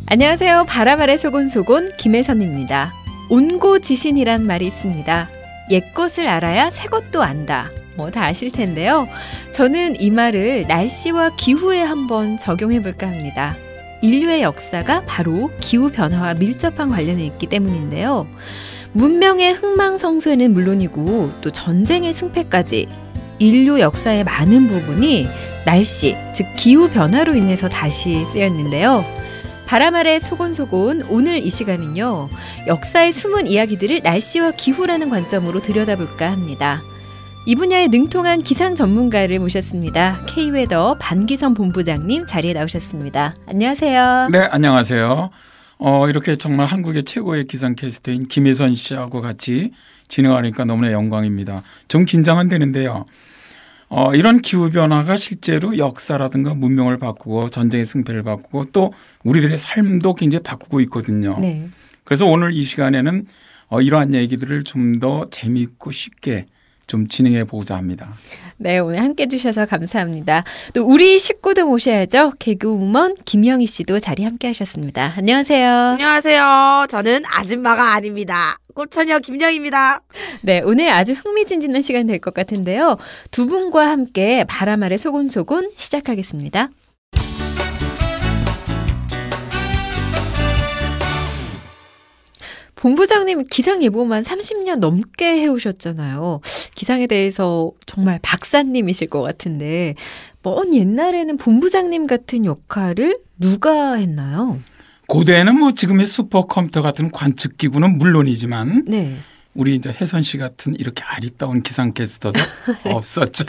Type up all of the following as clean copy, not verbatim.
안녕하세요. 바람 아래 소곤소곤 김혜선입니다. 온고지신이란 말이 있습니다. 옛것을 알아야 새것도 안다. 다 아실 텐데요. 저는 이 말을 날씨와 기후에 한번 적용해 볼까 합니다. 인류의 역사가 바로 기후변화와 밀접한 관련이 있기 때문인데요. 문명의 흥망성쇠는 물론이고 또 전쟁의 승패까지 인류 역사의 많은 부분이 날씨, 즉 기후변화로 인해서 다시 쓰였는데요. 바람 아래 소곤소곤 오늘 이 시간은요. 역사의 숨은 이야기들을 날씨와 기후라는 관점으로 들여다볼까 합니다. 이 분야에 능통한 기상 전문가를 모셨습니다. K웨더 반기성 본부장님 자리에 나오셨습니다. 안녕하세요. 네, 안녕하세요. 이렇게 정말 한국의 최고의 기상캐스터인 김혜선 씨하고 같이 진행하니까 너무나 영광입니다. 좀 긴장은 되는데요. 이런 기후변화가 실제로 역사라든가 문명을 바꾸고 전쟁의 승패를 바꾸고 또 우리들의 삶도 굉장히 바꾸고 있거든요. 네. 그래서 오늘 이 시간에는 이러한 얘기들을 좀 더 재미있고 쉽게 좀 진행해 보고자 합니다. 네, 오늘 함께 해주셔서 감사합니다. 또 우리 식구도 모셔야죠. 개그우먼 김영희 씨도 자리 함께 하셨습니다. 안녕하세요. 안녕하세요. 저는 아줌마가 아닙니다. 꽃처녀 김영희입니다. 네, 오늘 아주 흥미진진한 시간 될 것 같은데요. 두 분과 함께 바람 아래 소곤소곤 시작하겠습니다. 본부장님 기상 예보만 30년 넘게 해오셨잖아요. 기상에 대해서 정말 박사님이실 것 같은데 먼 옛날에는 본부장님 같은 역할을 누가 했나요? 고대에는 지금의 슈퍼컴퓨터 같은 관측기구는 물론이지만 네. 우리 이제 혜선 씨 같은 이렇게 아리따운 기상캐스터도 네. 없었죠.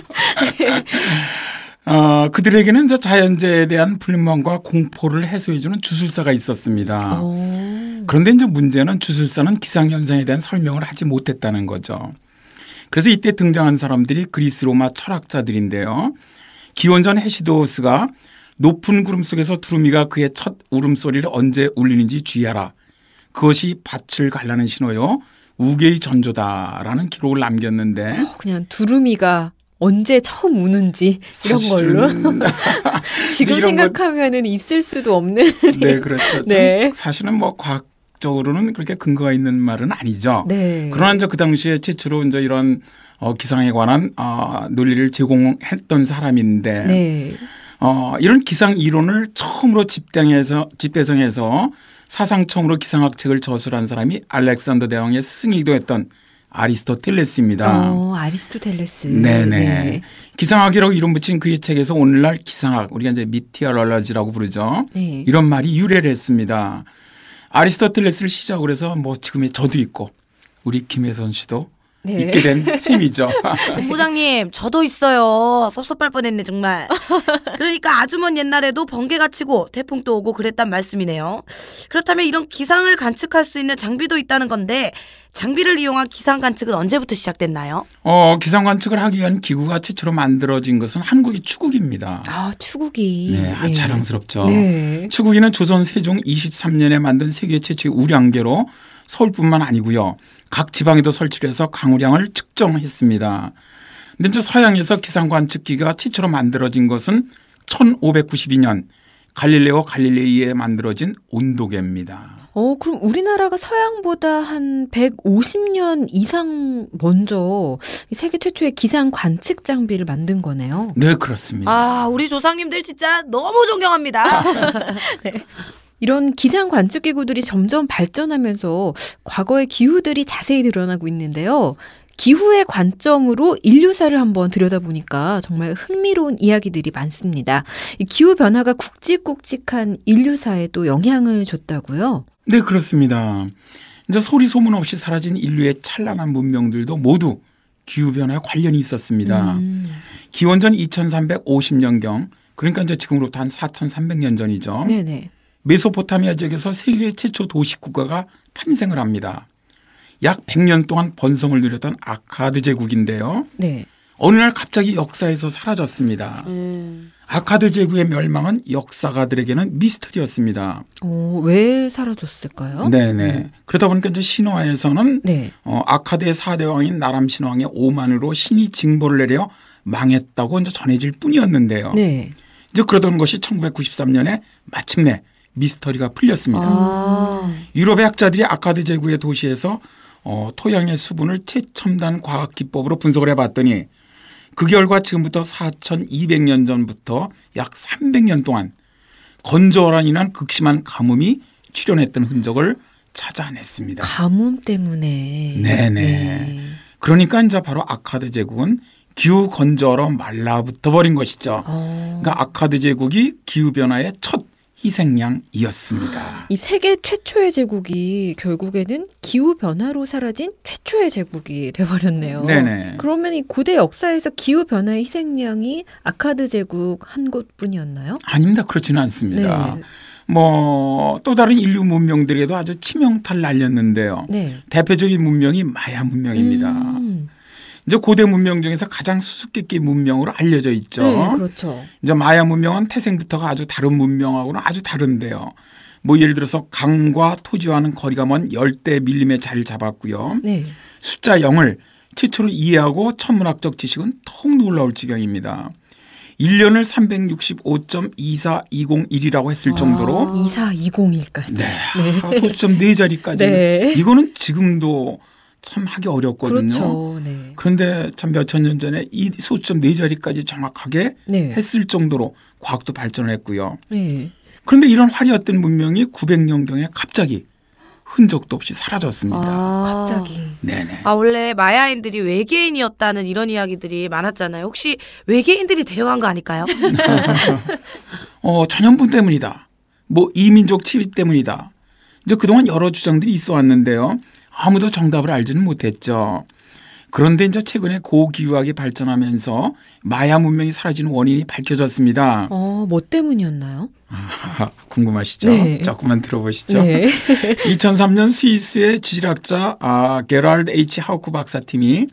그들에게는 이제 자연재해에 대한 불만과 공포를 해소해주는 주술사가 있었습니다. 그런데 이제 문제는 주술사는 기상현상에 대한 설명을 하지 못했다는 거죠. 그래서 이때 등장한 사람들이 그리스 로마 철학자들인데요. 기원전 헤시도스가 높은 구름 속에서 두루미가 그의 첫 울음소리를 언제 울리는지 주의하라. 그것이 밭을 갈라는 신호요. 우계의 전조다라는 기록을 남겼는데 그냥 두루미가 언제 처음 우는지 이런 걸로 지금 생각하면은 있을 수도 없는 네, 그렇죠. 네. 사실은 과학적으로는 그렇게 근거가 있는 말은 아니죠. 네. 그러나 이제 그 당시에 최초로 이제 이런 기상에 관한 논리를 제공했던 사람인데 네. 이런 기상 이론을 처음으로 집대성해서 사상청으로 기상학책을 저술한 사람이 알렉산더 대왕의 스승이기도 했던 아리스토텔레스입니다. 아리스토텔레스. 네네. 네. 기상학이라고 이름 붙인 그의 책에서 오늘날 기상학, 우리가 이제 미티어럴러지라고 부르죠. 네. 이런 말이 유래를 했습니다. 아리스토텔레스를 시작으로 해서 지금의 저도 있고 우리 김혜선 씨도 네. 있게 된 셈이죠. 본부장님, 저도 있어요. 섭섭할 뻔했네 정말. 그러니까 아주 먼 옛날에도 번개가 치고 태풍도 오고 그랬단 말씀이네요. 그렇다면 이런 기상을 관측할 수 있는 장비도 있다는 건데 장비를 이용한 기상 관측은 언제부터 시작됐나요? 기상 관측을 하기 위한 기구가 최초로 만들어진 것은 한국의 추구기입니다. 추구기. 네, 아주 자랑스럽죠. 네. 추구기는 조선 세종 23년에 만든 세계 최초의 우량계로 서울뿐만 아니고요. 각 지방에도 설치를 해서 강우량을 측정했습니다. 근데 이제 서양에서 기상 관측기가 최초로 만들어진 것은 1592년 갈릴레오 갈릴레이에 만들어진 온도계입니다. 그럼 우리나라가 서양보다 한 150년 이상 먼저 세계 최초의 기상 관측 장비를 만든 거네요. 네, 그렇습니다. 우리 조상님들 진짜 너무 존경합니다. 네. 이런 기상 관측 기구들이 점점 발전하면서 과거의 기후들이 자세히 드러나고 있는데요. 기후의 관점으로 인류사를 한번 들여다보니까 정말 흥미로운 이야기들이 많습니다. 이 기후 변화가 굵직굵직한 인류사에 또 영향을 줬다고요? 네, 그렇습니다. 이제 소리 소문 없이 사라진 인류의 찬란한 문명들도 모두 기후변화와 관련이 있었습니다. 기원전 2350년경, 그러니까 이제 지금으로부터 한 4300년 전이죠. 네네. 메소포타미아 지역에서 세계 최초 도시국가가 탄생을 합니다. 약 100년 동안 번성을 누렸던 아카드 제국인데요. 네. 어느 날 갑자기 역사에서 사라졌습니다. 아카드 제국의 멸망은 역사가들에게는 미스터리였습니다. 왜 사라졌을까요? 네네. 그러다 보니까 이제 신화에서는 네. 아카드의 4대 왕인 나람 신왕의 오만으로 신이 징벌을 내려 망했다고 이제 전해질 뿐이었는데요. 네. 이제 그러던 것이 1993년에 마침내 미스터리가 풀렸습니다. 유럽의 학자들이 아카드 제국의 도시에서 토양의 수분을 최첨단 과학 기법으로 분석을 해봤더니 그 결과 지금부터 4200년 전부터 약 300년 동안 건조로 인한 극심한 가뭄이 출현했던 흔적을 찾아냈습니다. 가뭄 때문에. 네네. 네. 그러니까 이제 바로 아카드 제국은 기후 건조로 말라붙어 버린 것이죠. 그러니까 아카드 제국이 기후 변화의 첫 희생양이었습니다. 이 세계 최초의 제국이 결국에는 기후 변화로 사라진 최초의 제국이 돼버렸네요. 네네. 그러면 이 고대 역사에서 기후 변화의 희생양이 아카드 제국 한 곳뿐이었나요? 아닙니다. 그렇지는 않습니다. 네. 또 다른 인류 문명들에도 아주 치명타를 날렸는데요. 네. 대표적인 문명이 마야 문명입니다. 이제 고대 문명 중에서 가장 수수께끼 문명으로 알려져 있죠. 네, 그렇죠. 이제 마야 문명은 태생부터가 아주 다른 문명하고는 아주 다른데요. 예를 들어서 강과 토지와는 거리가 먼 열대 밀림의 자리를 잡았고요. 네. 숫자 0을 최초로 이해하고 천문학적 지식은 더욱 놀라울 지경입니다. 1년을 365.24201이라고 했을 정도로 2420일까지. 네. 소수점 4자리까지. 네. 이거는 지금도 참 하기 어렵거든요. 그렇죠. 네. 그런데 참 몇천 년 전에 이 소수점 4자리까지 정확하게 네. 했을 정도로 과학도 발전을 했고요. 네. 그런데 이런 화려했던 문명이 900년경에 갑자기 흔적도 없이 사라졌습니다. 갑자기. 네네. 원래 마야인들이 외계인이었다는 이런 이야기들이 많았잖아요. 혹시 외계인들이 데려간 거 아닐까요? 전염분 때문이다. 이민족 침입 때문이다. 이제 그동안 여러 주장들이 있어 왔는데요. 아무도 정답을 알지는 못했죠. 그런데 이제 최근에 고기후학이 발전하면서 마야 문명이 사라지는 원인이 밝혀졌습니다. 뭐 때문이었나요? 궁금하시죠? 네. 조금만 들어보시죠. 네. 2003년 스위스의 지질학자 게랄드 H. 하우크 박사팀이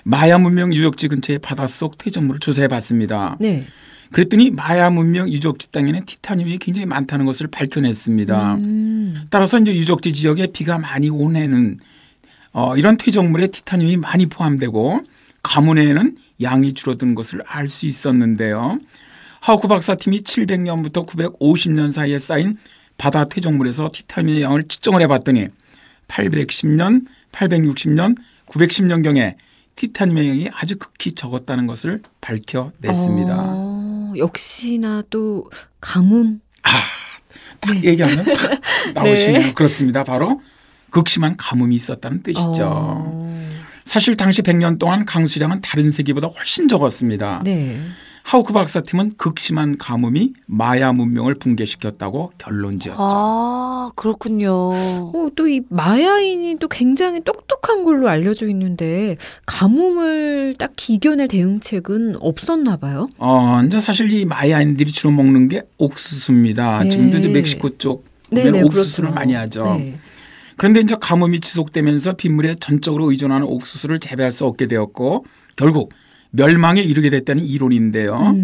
마야 문명 유적지 근처의 바닷속 퇴적물을 조사해 봤습니다. 네. 그랬더니 마야 문명 유적지 땅에는 티타늄이 굉장히 많다는 것을 밝혀냈습니다. 따라서 이제 유적지 지역에 비가 많이 온 해는 이런 퇴적물에 티타늄이 많이 포함되고 가뭄에는 양이 줄어든 것을 알 수 있었는데요. 하우크 박사팀이 700년부터 950년 사이에 쌓인 바다 퇴적물에서 티타늄의 양을 측정을 해봤더니 810년, 860년, 910년경에 티타늄의 양이 아주 극히 적었다는 것을 밝혀냈습니다. 역시나 또 가뭄. 딱 네. 얘기하면 딱 나오시네요. 네. 그렇습니다. 바로 극심한 가뭄이 있었다는 뜻이죠. 사실 당시 100년 동안 강수량은 다른 세기보다 훨씬 적었습니다. 네. 하우크 박사팀은 극심한 가뭄이 마야 문명을 붕괴시켰다고 결론지었죠. 그렇군요. 또 이 마야인이 또 굉장히 똑똑한 걸로 알려져 있는데 가뭄을 딱 이겨낼 대응책은 없었나 봐요. 이제 사실 이 마야인들이 주로 먹는 게 옥수수입니다. 네. 지금도 이제 멕시코 쪽 보면 옥수수를 그렇죠. 많이 하죠. 네. 그런데 이제 가뭄이 지속되면서 빗물에 전적으로 의존하는 옥수수를 재배할 수 없게 되었고 결국 멸망에 이르게 됐다는 이론인데요.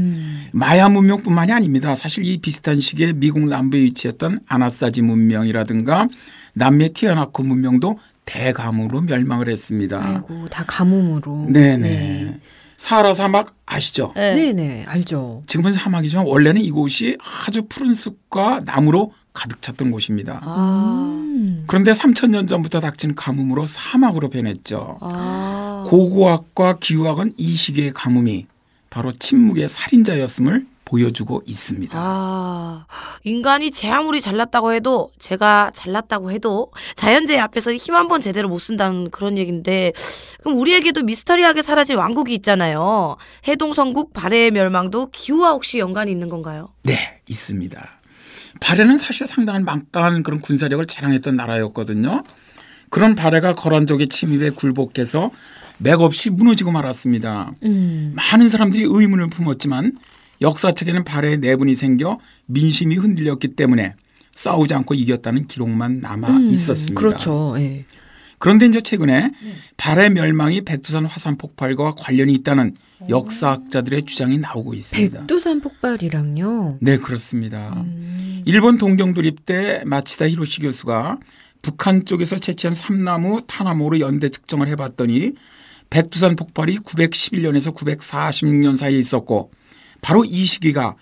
마야 문명뿐만이 아닙니다. 사실 이 비슷한 시기에 미국 남부에 위치했던 아나사지 문명이라든가 남미의 티아나코 문명도 대가뭄으로 멸망을 했습니다. 아이고, 다 가뭄으로. 네네. 네. 사하라 사막 아시죠? 네네, 알죠. 지금은 사막이지만 원래는 이곳이 아주 푸른 숲과 나무로 가득 찼던 곳입니다. 그런데 3,000년 전부터 닥친 가뭄으로 사막으로 변했죠. 고고학과 기후학은 이 시기의 가뭄이 바로 침묵의 살인자였음을 보여주고 있습니다. 인간이 제 아무리 잘났다고 해도 제가 잘났다고 해도 자연재해 앞에서 힘 한 번 제대로 못 쓴다는 그런 얘기인데 그럼 우리에게도 미스터리하게 사라진 왕국이 있잖아요. 해동성국 발해의 멸망도 기후와 혹시 연관이 있는 건가요? 네, 있습니다. 발해는 사실 상당한 막강한 그런 군사력을 자랑했던 나라였거든요. 그런 발해가 거란족의 침입에 굴복해서 맥없이 무너지고 말았습니다. 많은 사람들이 의문을 품었지만 역사책에는 발해의 내분이 생겨 민심이 흔들렸기 때문에 싸우지 않고 이겼다는 기록만 남아 있었습니다. 그렇죠. 네. 그런데 이제 최근에 발해 멸망이 백두산 화산 폭발과 관련이 있다는 역사학자들의 주장이 나오고 있습니다. 백두산 폭발이랑요? 네, 그렇습니다. 일본 동경도립 때 마치다 히로시 교수가 북한 쪽에서 채취한 삼나무, 타나무로 연대 측정을 해봤더니 백두산 폭발이 911년에서 946년 사이에 있었고 바로 이 시기가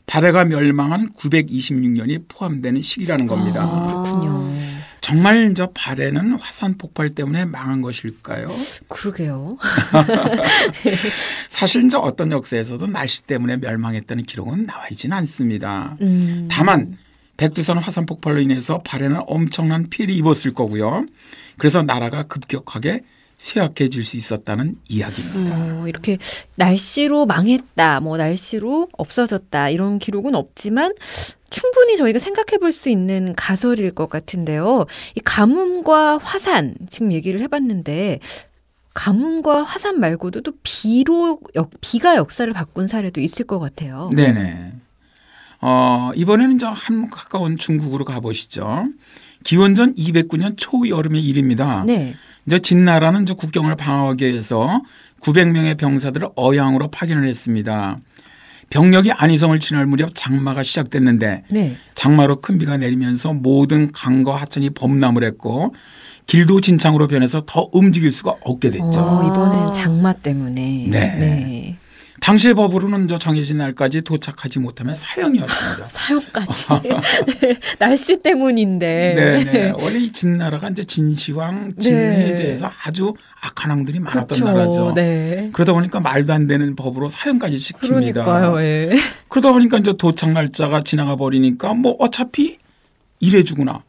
발해가 멸망한 926년이 포함되는 시기라는 겁니다. 그렇군요. 정말 저 발해는 화산 폭발 때문에 망한 것일까요? 그러게요. 사실 이제 어떤 역사에서도 날씨 때문에 멸망했다는 기록은 나와 있지는 않습니다. 다만 백두산 화산 폭발로 인해서 발해는 엄청난 피해를 입었을 거고요. 그래서 나라가 급격하게 쇠약해질 수 있었다는 이야기입니다. 이렇게 날씨로 망했다, 뭐 날씨로 없어졌다 이런 기록은 없지만 충분히 저희가 생각해 볼 수 있는 가설일 것 같은데요. 이 가뭄과 화산 지금 얘기를 해봤는데 가뭄과 화산 말고도 또 비가 역사를 바꾼 사례도 있을 것 같아요. 네네. 이번에는 한 가까운 중국으로 가보시죠. 기원전 209년 초여름의 일입니다. 네. 진나라는 국경을 방어하기 위해서 900명의 병사들을 어양으로 파견을 했습니다. 병력이 안희성을 지날 무렵 장마가 시작됐는데 네. 장마로 큰 비가 내리면서 모든 강과 하천이 범람을 했고 길도 진창으로 변해서 더 움직일 수가 없게 됐죠. 이번엔 장마 때문에. 네. 당시의 법으로는 정해진 날까지 도착하지 못하면 사형이었습니다. 사형까지. 네, 날씨 때문인데. 네. 원래 이 진나라가 진시황, 진해제에서 아주 악한 왕들이 많았던 그렇죠. 나라죠. 네. 그러다 보니까 말도 안 되는 법으로 사형까지 시킵니다. 그러니까요. 예. 그러다 보니까 도착 날짜가 지나가 버리니까 뭐 어차피 이래 주구나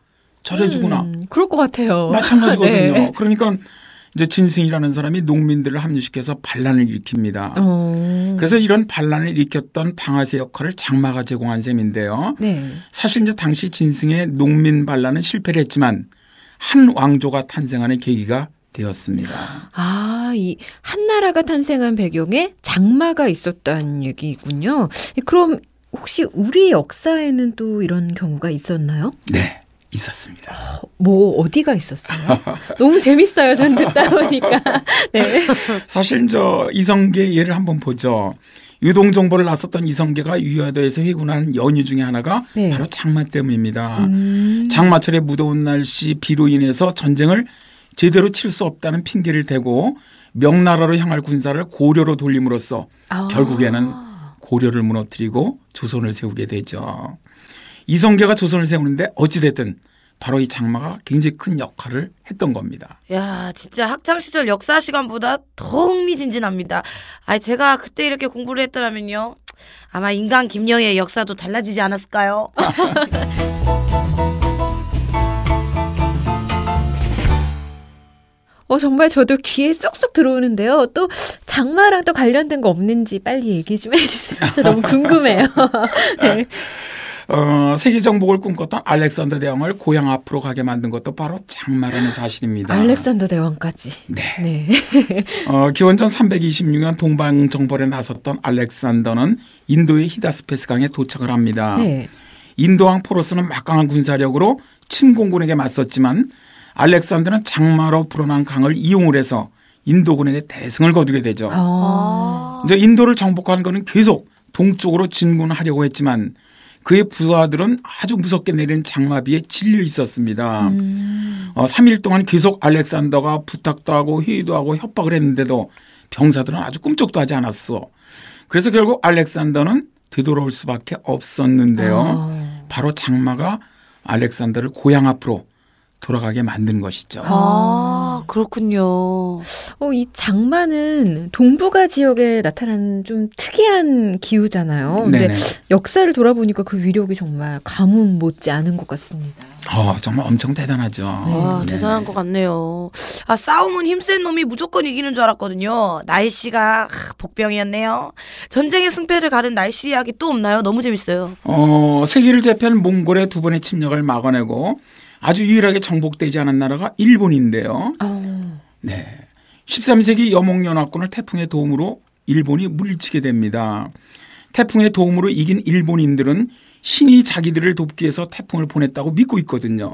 저래 주구나. 그럴 것 같아요. 마찬가지거든요. 네. 그러니까 진승이라는 사람이 농민들을 합류시켜서 반란을 일으킵니다. 그래서 이런 반란을 일으켰던 방아쇠 역할을 장마가 제공한 셈인데요. 네. 사실 당시 진승의 농민 반란은 실패를 했지만 한 왕조가 탄생하는 계기가 되었습니다. 이 한나라가 탄생한 배경에 장마가 있었다는 얘기군요. 그럼 혹시 우리 역사에는 또 이런 경우가 있었나요? 네. 있었습니다. 뭐 어디가 있었어요? 너무 재밌어요. 전 듣다 보니까. 네. 사실 이성계 예를 한번 보죠. 유동 정보를 나섰던 이성계가 유야도에서 회군하는 연유 중에 하나가 네. 바로 장마 때문입니다. 장마철의 무더운 날씨 비로 인해서 전쟁을 제대로 칠 수 없다는 핑계를 대고 명나라로 향할 군사를 고려로 돌림으로써 결국에는 고려를 무너뜨리고 조선을 세우게 되죠. 이성계가 조선을 세우는데 어찌됐든 바로 이 장마가 굉장히 큰 역할을 했던 겁니다. 야, 진짜 학창시절 역사 시간보다 더 흥미진진합니다. 제가 그때 이렇게 공부를 했더라면요. 아마 인간 김영의 역사도 달라지지 않았을까요? 정말 저도 귀에 쏙쏙 들어오는데요. 또 장마랑 또 관련된 거 없는지 빨리 얘기 좀 해주세요. 저 너무 궁금해요. 네. 세계 정복을 꿈꿨던 알렉산더 대왕을 고향 앞으로 가게 만든 것도 바로 장마라는 사실입니다. 알렉산더 대왕까지. 네. 기원전 326년 동방 정벌에 나섰던 알렉산더는 인도의 히다스페스 강에 도착을 합니다. 네. 인도왕 포로스는 막강한 군사력으로 침공군에게 맞섰지만 알렉산더는 장마로 불어난 강을 이용을 해서 인도군에게 대승을 거두게 되죠. 이제 인도를 정복하는 것은 계속 동쪽으로 진군하려고 했지만 그의 부하들은 아주 무섭게 내리는 장마비에 질려 있었습니다. 3일 동안 계속 알렉산더가 부탁도 하고 회의도 하고 협박을 했는데도 병사들은 아주 꿈쩍도 하지 않았어. 그래서 결국 알렉산더는 되돌아올 수밖에 없었는데요. 바로 장마가 알렉산더를 고향 앞으로 돌아가게 만든 것이죠. 그렇군요. 이 장마는 동북아 지역에 나타나는 좀 특이한 기후잖아요. 근데 역사를 돌아보니까 그 위력이 정말 가뭄 못지 않은 것 같습니다. 정말 엄청 대단하죠. 대단한 것 같네요. 싸움은 힘센 놈이 무조건 이기는 줄 알았거든요. 날씨가 복병이었네요. 전쟁의 승패를 가른 날씨 이야기 또 없나요? 너무 재밌어요. 세계를 제패한 몽골의 두 번의 침략을 막아내고 아주 유일하게 정복되지 않은 나라가 일본인데요. 네, 13세기 여몽연합군을 태풍의 도움으로 일본이 물리치게 됩니다. 태풍의 도움으로 이긴 일본인들은 신이 자기들을 돕기 위해서 태풍을 보냈다고 믿고 있거든요.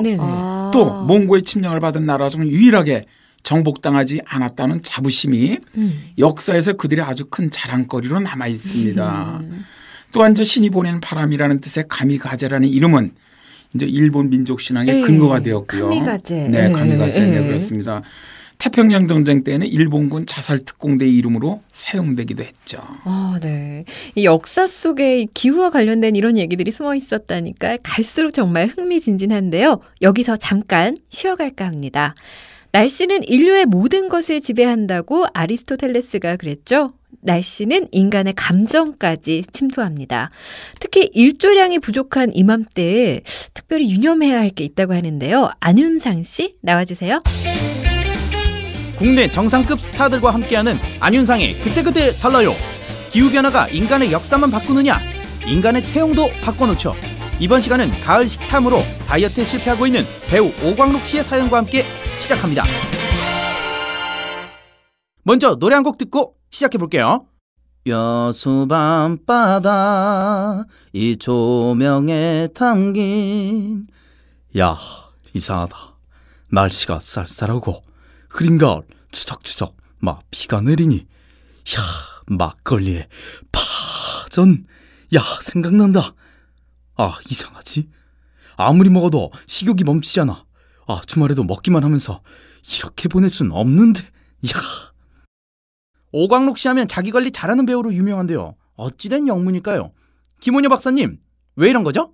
또 몽고의 침략을 받은 나라 중 유일하게 정복당하지 않았다는 자부심이 역사에서 그들의 아주 큰 자랑거리로 남아 있습니다. 또한 신이 보낸 바람이라는 뜻의 가미가제라는 이름은 이제 일본 민족 신앙의 근거가 되었고요. 가미가제. 네, 가미가제. 네, 그렇습니다. 태평양 전쟁 때는 일본군 자살 특공대 이름으로 사용되기도 했죠. 네. 이 역사 속에 기후와 관련된 이런 얘기들이 숨어 있었다니까 갈수록 정말 흥미진진한데요. 여기서 잠깐 쉬어갈까 합니다. 날씨는 인류의 모든 것을 지배한다고 아리스토텔레스가 그랬죠. 날씨는 인간의 감정까지 침투합니다. 특히 일조량이 부족한 이맘때에 특별히 유념해야 할 게 있다고 하는데요. 안윤상 씨 나와주세요. 국내 정상급 스타들과 함께하는 안윤상의 그때그때 달라요. 기후변화가 인간의 역사만 바꾸느냐? 인간의 체형도 바꿔놓죠. 이번 시간은 가을 식탐으로 다이어트에 실패하고 있는 배우 오광록 씨의 사연과 함께 시작합니다. 먼저 노래 한 곡 듣고 시작해볼게요. 여수 밤바다 이 조명에 담긴. 야, 이상하다. 날씨가 쌀쌀하고 흐린 가을 추적추적 막 비가 내리니. 야, 막걸리에 파전. 야, 생각난다. 아, 이상하지? 아무리 먹어도 식욕이 멈추지 않아. 아, 주말에도 먹기만 하면서 이렇게 보낼 순 없는데. 야. 오광록 씨 하면 자기 관리 잘하는 배우로 유명한데요. 어찌된 영문일까요? 김원효 박사님, 왜 이런 거죠?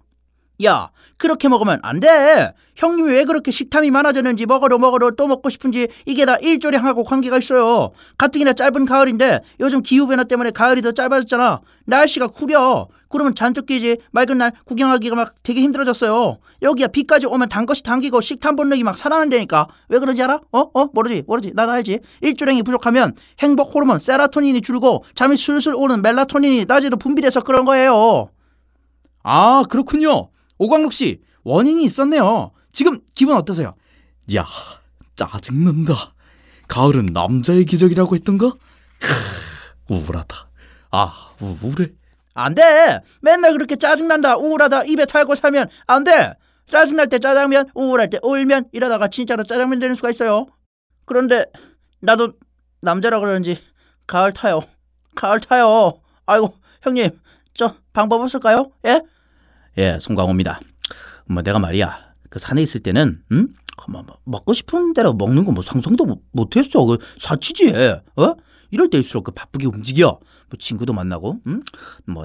야, 그렇게 먹으면 안 돼. 형님이 왜 그렇게 식탐이 많아졌는지 먹어도 또 먹고 싶은지 이게 다 일조량하고 관계가 있어요. 가뜩이나 짧은 가을인데 요즘 기후변화 때문에 가을이 더 짧아졌잖아. 날씨가 구려. 그러면 잔뜩 끼지. 맑은 날 구경하기가 막 되게 힘들어졌어요. 여기야 비까지 오면 단 것이 당기고 식탐 본능이 막 살아난다니까. 왜 그런지 알아? 모르지. 난 알지. 일조량이 부족하면 행복 호르몬 세로토닌이 줄고 잠이 술술 오는 멜라토닌이 낮에도 분비돼서 그런 거예요. 아, 그렇군요. 오광록 씨, 원인이 있었네요. 지금 기분 어떠세요? 야, 짜증난다. 가을은 남자의 기적이라고 했던가? 우울하다. 아, 우울해. 안 돼. 맨날 그렇게 짜증난다, 우울하다 입에 털고 살면 안 돼. 짜증날 때 짜장면, 우울할 때 울면 이러다가 진짜로 짜장면 되는 수가 있어요. 그런데 나도 남자라 그러는지 가을 타요. 아이고, 형님, 저 방법 없을까요? 예, 송강호입니다. 내가 말이야, 그 산에 있을 때는 먹고 싶은 대로 먹는 거 상상도 못했어. 그 사치지. 이럴 때일수록 바쁘게 움직여. 친구도 만나고,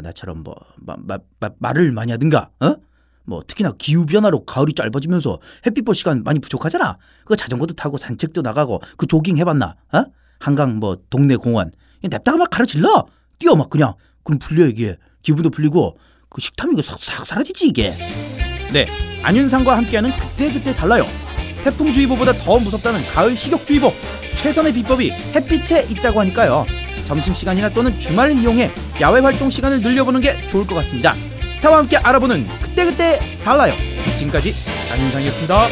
나처럼 말을 많이 하든가, 특히나 기후 변화로 가을이 짧아지면서 햇빛 볼 시간 많이 부족하잖아. 그 자전거도 타고 산책도 나가고 그 조깅 해봤나? 한강 동네 공원 냅다가 막 가르질러. 뛰어 막 그냥. 그럼 풀려 이게. 기분도 풀리고 그 식탐이 싹 사라지지 이게. 네, 안윤상과 함께하는 그때그때 달라요. 태풍주의보보다 더 무섭다는 가을 식욕주의보. 최선의 비법이 햇빛에 있다고 하니까요. 점심시간이나 또는 주말을 이용해 야외 활동 시간을 늘려보는 게 좋을 것 같습니다. 스타와 함께 알아보는 그때그때 달라요. 지금까지 안윤상이었습니다.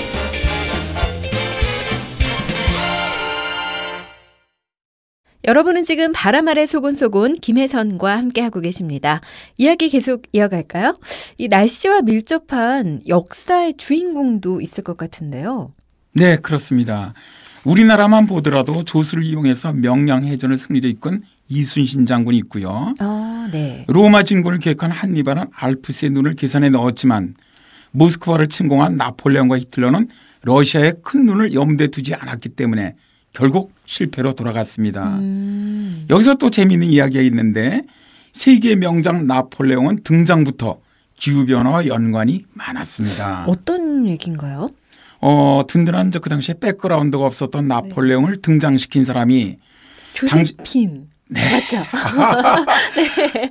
여러분은 지금 바람 아래 소곤소곤 김혜선과 함께하고 계십니다. 이야기 계속 이어갈까요? 이 날씨와 밀접한 역사의 주인공도 있을 것 같은데요. 네, 그렇습니다. 우리나라만 보더라도 조수를 이용해서 명량해전을 승리로 이끈 이순신 장군이 있고요. 네. 로마 진군을 계획한 한니발은 알프스의 눈을 계산에 넣었지만 모스크바를 침공한 나폴레옹과 히틀러는 러시아의 큰 눈을 염두에 두지 않았기 때문에 결국 실패로 돌아갔습니다. 여기서 또 재미있는 이야기가 있는데 세계 명장 나폴레옹은 등장부터 기후변화와 연관이 많았습니다. 어떤 얘기인가요? 든든한 그 당시에 백그라운드가 없었던 나폴레옹을 등장시킨 사람이 조세핀. 네. 맞죠? 네.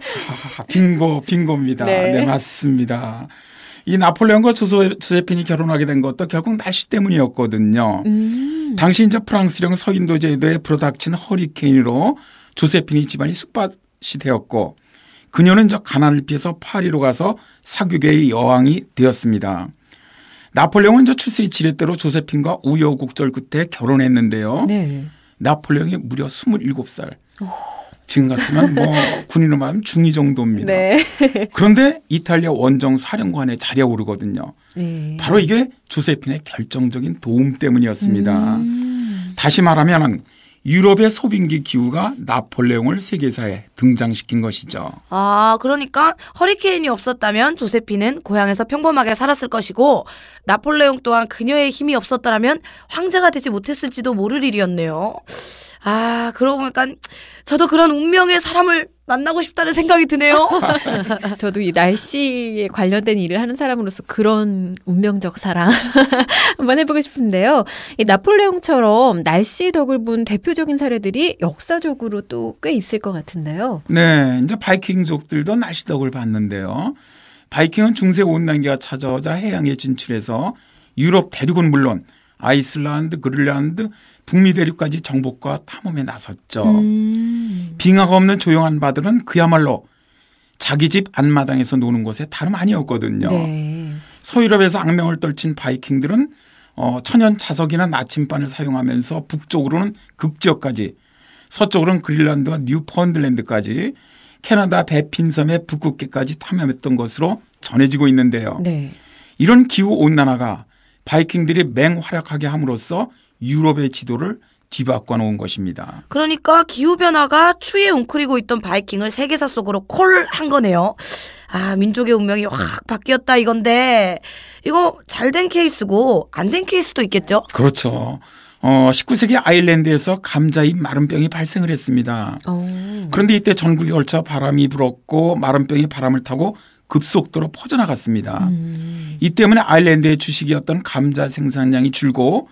빙고입니다. 네, 맞습니다. 이 나폴레옹과 조세핀이 결혼하게 된 것도 결국 날씨 때문이었거든요. 당시 이제 프랑스령 서인도 제도에 불어닥친 허리케인으로 조세핀이 집안이 쑥밭이 되었고 그녀는 가난을 피해서 파리로 가서 사교계의 여왕이 되었습니다. 나폴레옹은 출세의 지렛대로 조세핀과 우여곡절 끝에 결혼했는데요. 네. 나폴레옹이 무려 27살. 지금 같으면 군인으로 말하면 중2 정도입니다. 네. 그런데 이탈리아 원정 사령관에 자리에 오르거든요. 네. 바로 이게 조세핀의 결정적인 도움 때문이었습니다. 다시 말하면 유럽의 소빙기 기후가 나폴레옹을 세계사에 등장시킨 것이죠. 아, 그러니까 허리케인이 없었다면 조세피는 고향에서 평범하게 살았을 것이고 나폴레옹 또한 그녀의 힘이 없었더라면 황제가 되지 못했을지도 모를 일이었네요. 아, 그러고 보니까 저도 그런 운명의 사람을 만나고 싶다는 생각이 드네요. 저도 이 날씨에 관련된 일을 하는 사람으로서 그런 운명적 사랑 한번 해보고 싶은데요. 이 나폴레옹처럼 날씨 덕을 본 대표적인 사례들이 역사적으로 또 꽤 있을 것 같은데요. 네, 이제 바이킹족들도 날씨 덕을 봤는데요. 바이킹은 중세 온난기가 찾아오자 해양에 진출해서 유럽 대륙은 물론 아이슬란드, 그린란드, 북미 대륙까지 정복과 탐험에 나섰죠. 빙하가 없는 조용한 바들은 그야말로 자기 집 앞마당에서 노는 곳에 다름 아니었거든요. 네. 서유럽에서 악명을 떨친 바이킹들은 천연 자석이나 나침반을 사용하면서 북쪽으로는 극지역까지, 서쪽으로는 그린란드와 뉴펀들랜드까지, 캐나다 베핀섬의 북극계까지 탐험했던 것으로 전해지고 있는데요. 네. 이런 기후온난화가 바이킹들이 맹활약하게 함으로써 유럽의 지도를 뒤바꿔 놓은 것입니다. 그러니까 기후변화가 추위에 웅크리고 있던 바이킹을 세계사 속으로 콜한 거네요. 아, 민족의 운명이 확 바뀌었다 이건데 이거 잘된 케이스고 안 된 케이스도 있겠죠? 그렇죠. 19세기 아일랜드에서 감자잎 마른병이 발생을 했습니다. 그런데 이때 전국에 걸쳐 바람이 불었고 마른병이 바람을 타고 급속도로 퍼져나갔습니다. 이 때문에 아일랜드의 주식이었던 감자 생산량이 줄고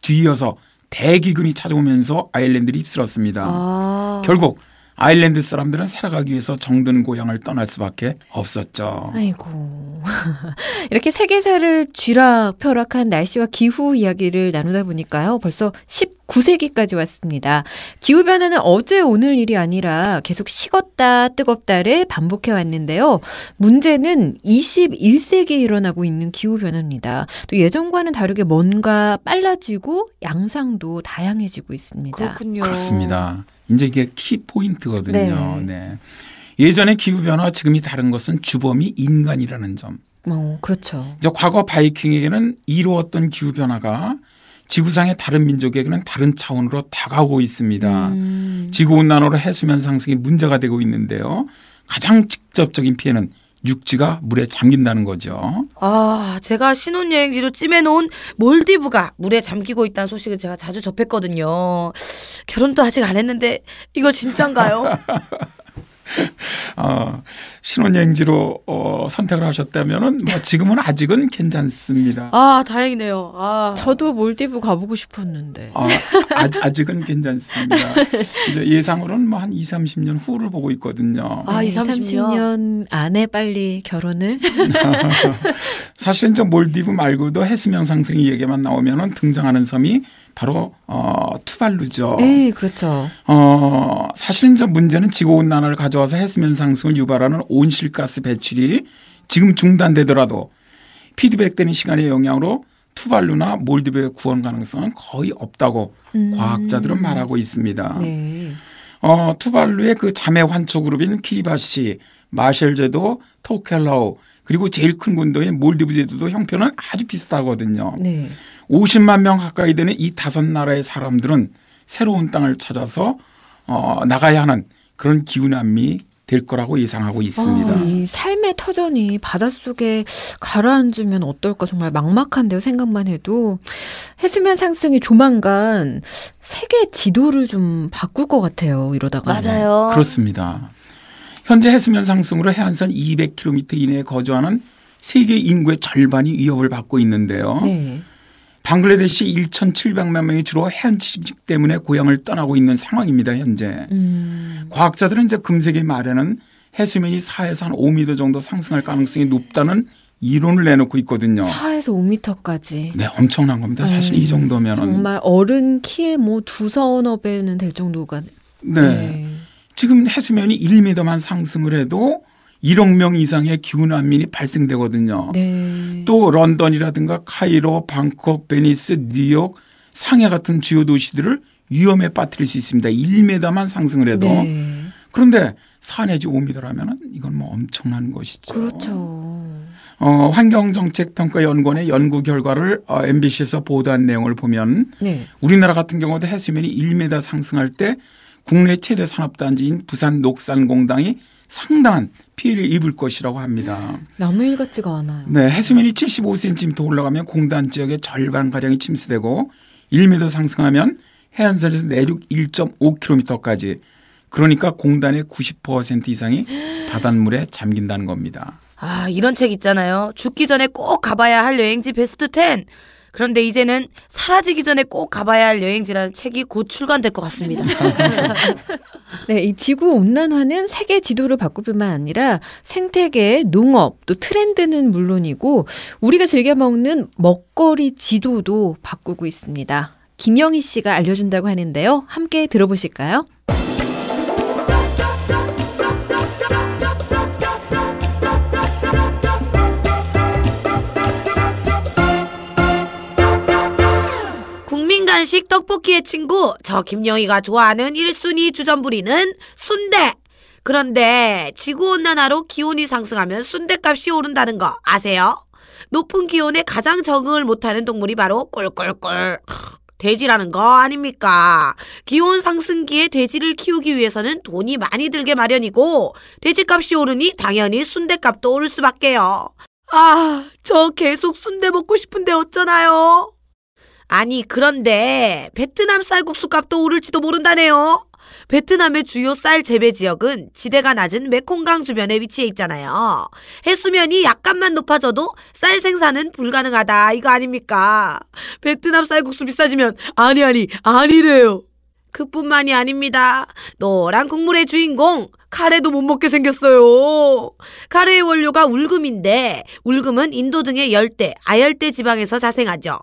뒤이어서 대기근이 찾아오면서 아일랜드를 휩쓸었습니다. 결국 아일랜드 사람들은 살아가기 위해서 정든 고향을 떠날 수밖에 없었죠. 아이고. 이렇게 세계사를 쥐락펴락한 날씨와 기후 이야기를 나누다 보니까요. 벌써 19세기까지 왔습니다. 기후변화는 어제 오늘 일이 아니라 계속 식었다 뜨겁다를 반복해 왔는데요. 문제는 21세기에 일어나고 있는 기후변화입니다. 또 예전과는 다르게 뭔가 빨라지고 양상도 다양해지고 있습니다. 그렇군요. 그렇습니다. 이제 이게 키 포인트거든요. 네. 네. 예전의 기후변화와 지금이 다른 것은 주범이 인간이라는 점. 그렇죠. 이제 과거 바이킹에게는 이루었던 기후변화가 지구상의 다른 민족에게는 다른 차원으로 다가오고 있습니다. 지구온난화로 해수면 상승이 문제가 되고 있는데요. 가장 직접적인 피해는 육지가 물에 잠긴다는 거죠. 아, 제가 신혼여행지로 찜해놓은 몰디브가 물에 잠기고 있다는 소식을 제가 자주 접했거든요. 결혼도 아직 안 했는데 이거 진짠가요? 신혼여행지로 선택을 하셨다면은 뭐 지금은 아직은 괜찮습니다. 아, 다행이네요. 아. 저도 몰디브 가보고 싶었는데. 아직은 괜찮습니다. 이제 예상으로는 뭐 한 2, 30년 후를 보고 있거든요. 아, 2, 30년 안에 빨리 결혼을? 사실은 저 몰디브 말고도 해수면 상승 얘기만 나오면은 등장하는 섬이 바로 투발루죠. 네, 그렇죠. 사실은 저 문제는 지구온난화를 가져와서 해수면 상승을 유발하는 온실가스 배출이 지금 중단되더라도 피드백되는 시간의 영향으로 투발루나 몰디브의 구원 가능성은 거의 없다고 과학자들은 말하고 있습니다. 네. 투발루의 그 자매 환초 그룹인 키리바시, 마셜 제도, 토켈라우 그리고 제일 큰 군도인 몰디브 제도도 형편은 아주 비슷하거든요. 네. 50만 명 가까이 되는 이 5나라의 사람들은 새로운 땅을 찾아서 나가야 하는 그런 기후난민이 될 거라고 예상하고 있습니다. 이 삶의 터전이 바닷속에 가라앉으면 어떨까 정말 막막한데요. 생각만 해도. 해수면 상승이 조만간 세계 지도를 좀 바꿀 것 같아요. 이러다가. 맞아요. 그렇습니다. 현재 해수면 상승으로 해안선 200km 이내에 거주하는 세계 인구의 절반이 위협을 받고 있는데요. 네. 방글라데시 1,700만 명이 주로 해안 취직 때문에 고향을 떠나고 있는 상황입니다. 현재. 과학자들은 이제 금세기 말에는 해수면이 4에서 한 5m 정도 상승할 가능성이 높다는 이론을 내놓고 있거든요. 4에서 5m까지. 네, 엄청난 겁니다. 사실 이 정도면은. 정말 어른 키에 뭐 두서너 배는 될 정도가. 네. 지금 해수면이 1m만 상승을 해도 1억 명 이상의 기후난민이 발생되거든요. 네. 또 런던이라든가 카이로, 방콕, 베니스, 뉴욕, 상해 같은 주요 도시들을 위험에 빠뜨릴 수 있습니다. 1m만 상승을 해도. 네. 그런데 4 내지 5m라면 이건 뭐 엄청난 것이죠. 그렇죠. 환경정책평가연구원의 연구 결과를 MBC에서 보도한 내용을 보면 네. 우리나라 같은 경우도 해수면이 1m 상승할 때 국내 최대 산업단지인 부산 녹산공단이 상당한 피해를 입을 것이라고 합니다. 남의 일 같지가 않아요. 네, 해수면이 75cm 올라가면 공단 지역의 절반가량이 침수되고 1m 상승하면 해안선에서 내륙 1.5km까지 그러니까 공단의 90% 이상이 바닷물에 잠긴다는 겁니다. 아, 이런 책 있잖아요. 죽기 전에 꼭 가봐야 할 여행지 베스트 10. 그런데 이제는 사라지기 전에 꼭 가봐야 할 여행지라는 책이 곧 출간될 것 같습니다. 네, 이 지구 온난화는 세계 지도를 바꿀 뿐만 아니라 생태계, 농업, 또 트렌드는 물론이고 우리가 즐겨 먹는 먹거리 지도도 바꾸고 있습니다. 김영희 씨가 알려준다고 하는데요. 함께 들어보실까요? 국민간식 떡볶이의 친구, 저 김영희가 좋아하는 1순위 주전부리는 순대. 그런데 지구온난화로 기온이 상승하면 순대값이 오른다는 거 아세요? 높은 기온에 가장 적응을 못하는 동물이 바로 꿀꿀꿀 돼지라는 거 아닙니까? 기온 상승기에 돼지를 키우기 위해서는 돈이 많이 들게 마련이고 돼지값이 오르니 당연히 순대값도 오를 수밖에요. 아, 저 계속 순대 먹고 싶은데 어쩌나요? 아니, 그런데 베트남 쌀국수 값도 오를지도 모른다네요. 베트남의 주요 쌀 재배 지역은 지대가 낮은 메콩강 주변에 위치해 있잖아요. 해수면이 약간만 높아져도 쌀 생산은 불가능하다 이거 아닙니까? 베트남 쌀국수 비싸지면 아니래요. 그뿐만이 아닙니다. 노란 국물의 주인공 카레도 못 먹게 생겼어요. 카레의 원료가 울금인데 울금은 인도 등의 열대, 아열대 지방에서 자생하죠.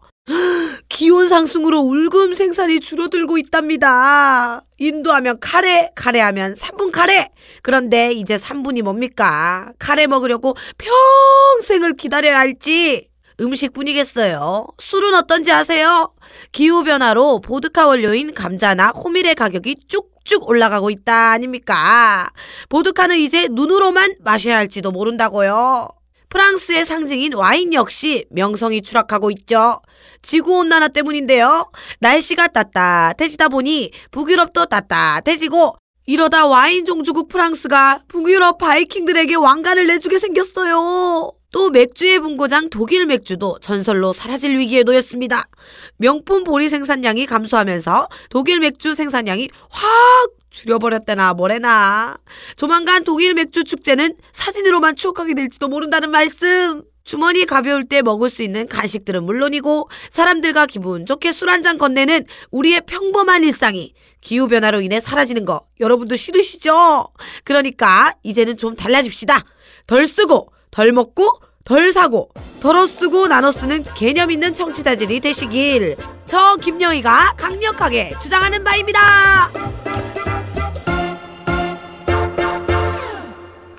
기온 상승으로 울금 생산이 줄어들고 있답니다. 인도하면 카레, 카레하면 3분 카레. 그런데 이제 3분이 뭡니까? 카레 먹으려고 평생을 기다려야 할지. 음식뿐이겠어요. 술은 어떤지 아세요? 기후변화로 보드카 원료인 감자나 호밀의 가격이 쭉쭉 올라가고 있다 아닙니까? 보드카는 이제 눈으로만 마셔야 할지도 모른다고요. 프랑스의 상징인 와인 역시 명성이 추락하고 있죠. 지구온난화 때문인데요. 날씨가 따뜻해지다 보니 북유럽도 따뜻해지고 이러다 와인 종주국 프랑스가 북유럽 바이킹들에게 왕관을 내주게 생겼어요. 또 맥주의 본고장 독일 맥주도 전설로 사라질 위기에 놓였습니다. 명품 보리 생산량이 감소하면서 독일 맥주 생산량이 확 줄여버렸대나 뭐래나. 조만간 독일 맥주 축제는 사진으로만 추억하게 될지도 모른다는 말씀. 주머니 가벼울 때 먹을 수 있는 간식들은 물론이고 사람들과 기분 좋게 술 한잔 건네는 우리의 평범한 일상이 기후변화로 인해 사라지는 거 여러분도 싫으시죠? 그러니까 이제는 좀 달라집시다. 덜 쓰고 덜 먹고 덜 사고 덜어 쓰고 나눠 쓰는 개념 있는 청취자들이 되시길 저 김영희가 강력하게 주장하는 바입니다.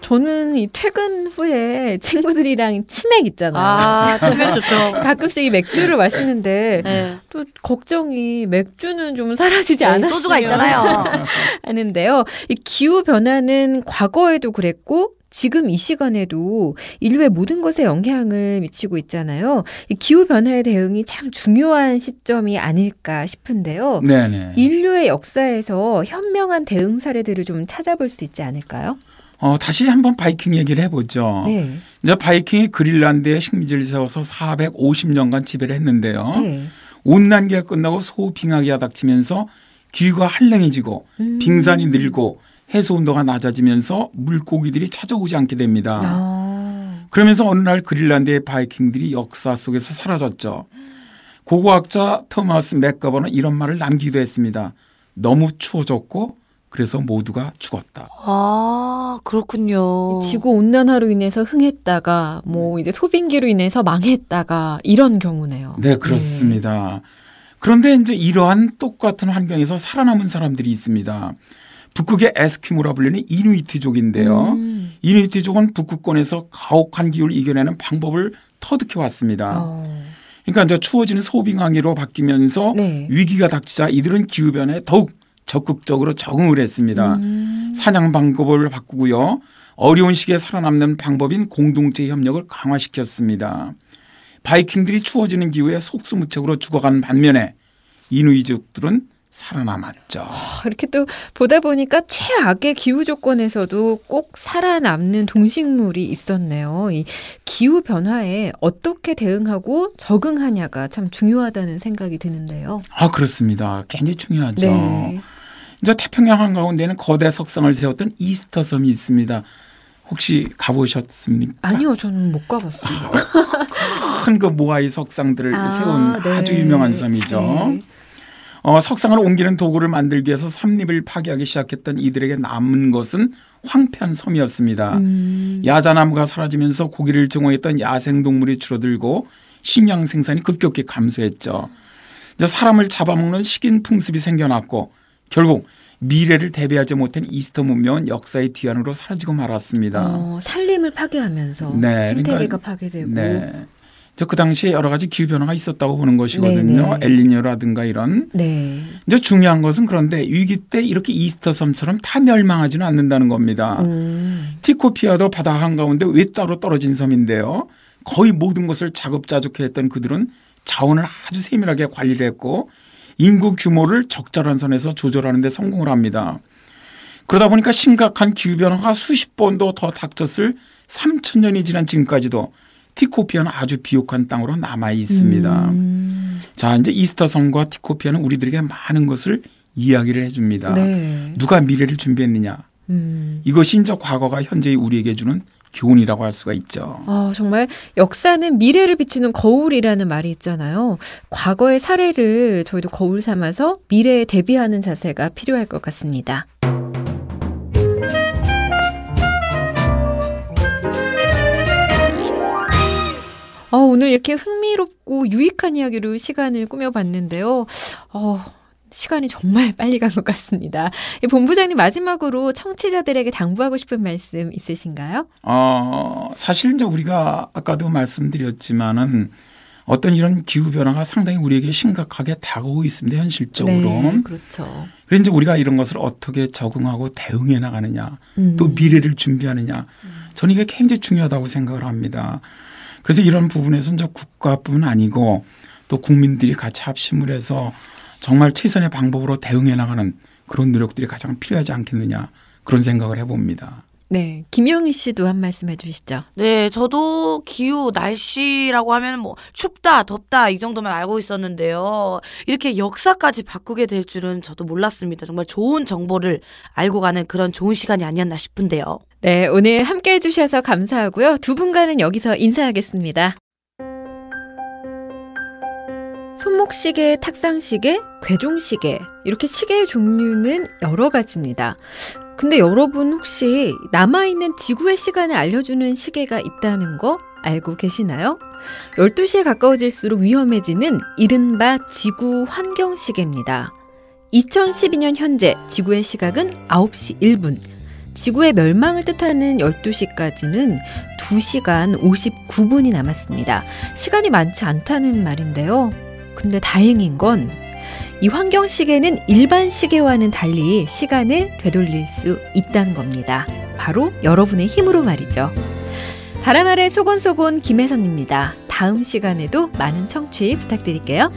저는 이 퇴근 후에 친구들이랑 치맥 있잖아요. 아, 치맥 좋죠. 가끔씩 이 맥주를 마시는데 네. 또 걱정이 맥주는 좀 사라지지 않았어요. 소주가 있잖아요. 하는데요. 이 기후 변화는 과거에도 그랬고 지금 이 시간에도 인류의 모든 것에 영향을 미치고 있잖아요. 이 기후 변화에 대응이 참 중요한 시점이 아닐까 싶은데요. 네네. 인류의 역사에서 현명한 대응 사례들을 좀 찾아볼 수 있지 않을까요? 다시 한번 바이킹 얘기를 해보죠. 네. 이제 바이킹이 그린란드에 식민지를 세워서 450년간 지배를 했는데요. 네. 온난기가 끝나고 소빙하기가 닥치면서 기후가 한랭해지고 빙산이 늘고 해수 온도가 낮아지면서 물고기들이 찾아오지 않게 됩니다. 그러면서 어느 날 그린란드의 바이킹들이 역사 속에서 사라졌죠. 고고학자 토마스 맥거버는 이런 말을 남기기도 했습니다. 너무 추워졌고 그래서 모두가 죽었다. 아, 그렇군요. 지구 온난화로 인해서 흥했다가 뭐 이제 소빙기로 인해서 망했다가 이런 경우네요. 네, 그렇습니다. 그런데 이제 이러한 똑같은 환경에서 살아남은 사람들이 있습니다. 북극의 에스키모라 불리는 이누이트족인데요. 이누이트족은 북극권에서 가혹한 기후를 이겨내는 방법을 터득해 왔습니다. 그러니까 이제 추워지는 소빙항해로 바뀌면서 네. 위기가 닥치자 이들은 기후변화에 더욱 적극적으로 적응을 했습니다. 사냥 방법을 바꾸고요. 어려운 시기에 살아남는 방법인 공동체 협력을 강화시켰습니다. 바이킹들이 추워지는 기후에 속수무책으로 죽어가는 반면에 이누이족들은 살아남았죠. 이렇게 또 보다 보니까 최악의 기후 조건에서도 꼭 살아남는 동식물이 있었네요. 이 기후 변화에 어떻게 대응하고 적응하냐가 참 중요하다는 생각이 드는데요. 그렇습니다. 굉장히 중요하죠. 네. 이제 태평양 한가운데는 거대 석상을 세웠던 이스터 섬이 있습니다. 혹시 가보셨습니까? 아니요, 저는 못 가봤어요. 큰 그 모아이 석상들을 세운 네. 아주 유명한 섬이죠. 네. 석상을 옮기는 도구를 만들기 위해서 삼립을 파괴하기 시작했던 이들에게 남은 것은 황폐한 섬이었습니다. 야자나무가 사라지면서 고기를 증오했던 야생동물이 줄어들고 식량 생산이 급격히 감소했죠. 이제 사람을 잡아먹는 식인 풍습이 생겨났고 결국 미래를 대비하지 못한 이스터 문명은 역사의 뒤안으로 사라지고 말았습니다. 산림을 파괴하면서 네, 생태계가 파괴되고. 네. 그 당시에 여러 가지 기후 변화가 있었다고 보는 것이거든요. 네네. 엘니뇨라든가 이런. 네. 이제 중요한 것은 그런데 위기 때 이렇게 이스터 섬처럼 다 멸망하지는 않는다는 겁니다. 티코피아도 바다 한가운데 외따로 떨어진 섬인데요. 거의 모든 것을 자급자족해 했던 그들은 자원을 아주 세밀하게 관리를 했고 인구 규모를 적절한 선에서 조절하는 데 성공을 합니다. 그러다 보니까 심각한 기후 변화가 수십 번도 더 닥쳤을 3,000년이 지난 지금까지도 티코피아는 아주 비옥한 땅으로 남아 있습니다. 자, 이제 이스터 섬과 티코피아는 우리들에게 많은 것을 이야기를 해줍니다. 네. 누가 미래를 준비했느냐. 이것이 이제 과거가 현재의 우리에게 주는 교훈이라고 할 수가 있죠. 정말 역사는 미래를 비추는 거울이라는 말이 있잖아요. 과거의 사례를 저희도 거울 삼아서 미래에 대비하는 자세가 필요할 것 같습니다. 오늘 이렇게 흥미롭고 유익한 이야기로 시간을 꾸며봤는데요. 시간이 정말 빨리 간 것 같습니다. 본부장님 마지막으로 청취자들에게 당부하고 싶은 말씀 있으신가요? 사실 이제 우리가 아까도 말씀드렸지만은 어떤 이런 기후 변화가 상당히 우리에게 심각하게 다가오고 있습니다. 현실적으로. 네, 그렇죠. 그래서 이제 우리가 이런 것을 어떻게 적응하고 대응해 나가느냐, 또 미래를 준비하느냐, 저는 이게 굉장히 중요하다고 생각을 합니다. 그래서 이런 부분에서 이제 국가뿐 아니고 또 국민들이 같이 합심을 해서 정말 최선의 방법으로 대응해 나가는 그런 노력들이 가장 필요하지 않겠느냐 그런 생각을 해봅니다. 네, 김영희 씨도 한 말씀 해주시죠. 네, 저도 기후, 날씨라고 하면 뭐 춥다, 덥다 이 정도만 알고 있었는데요. 이렇게 역사까지 바꾸게 될 줄은 저도 몰랐습니다. 정말 좋은 정보를 알고 가는 그런 좋은 시간이 아니었나 싶은데요. 네, 오늘 함께 해주셔서 감사하고요. 두 분과는 여기서 인사하겠습니다. 손목시계, 탁상시계, 괴종시계 이렇게 시계의 종류는 여러 가지입니다. 근데 여러분 혹시 남아있는 지구의 시간을 알려주는 시계가 있다는 거 알고 계시나요? 12시에 가까워질수록 위험해지는 이른바 지구 환경시계입니다. 2012년 현재 지구의 시각은 9시 1분. 지구의 멸망을 뜻하는 12시까지는 2시간 59분이 남았습니다. 시간이 많지 않다는 말인데요. 근데 다행인 건 이 환경시계는 일반 시계와는 달리 시간을 되돌릴 수 있다는 겁니다. 바로 여러분의 힘으로 말이죠. 바람 아래 소곤소곤 김혜선입니다. 다음 시간에도 많은 청취 부탁드릴게요.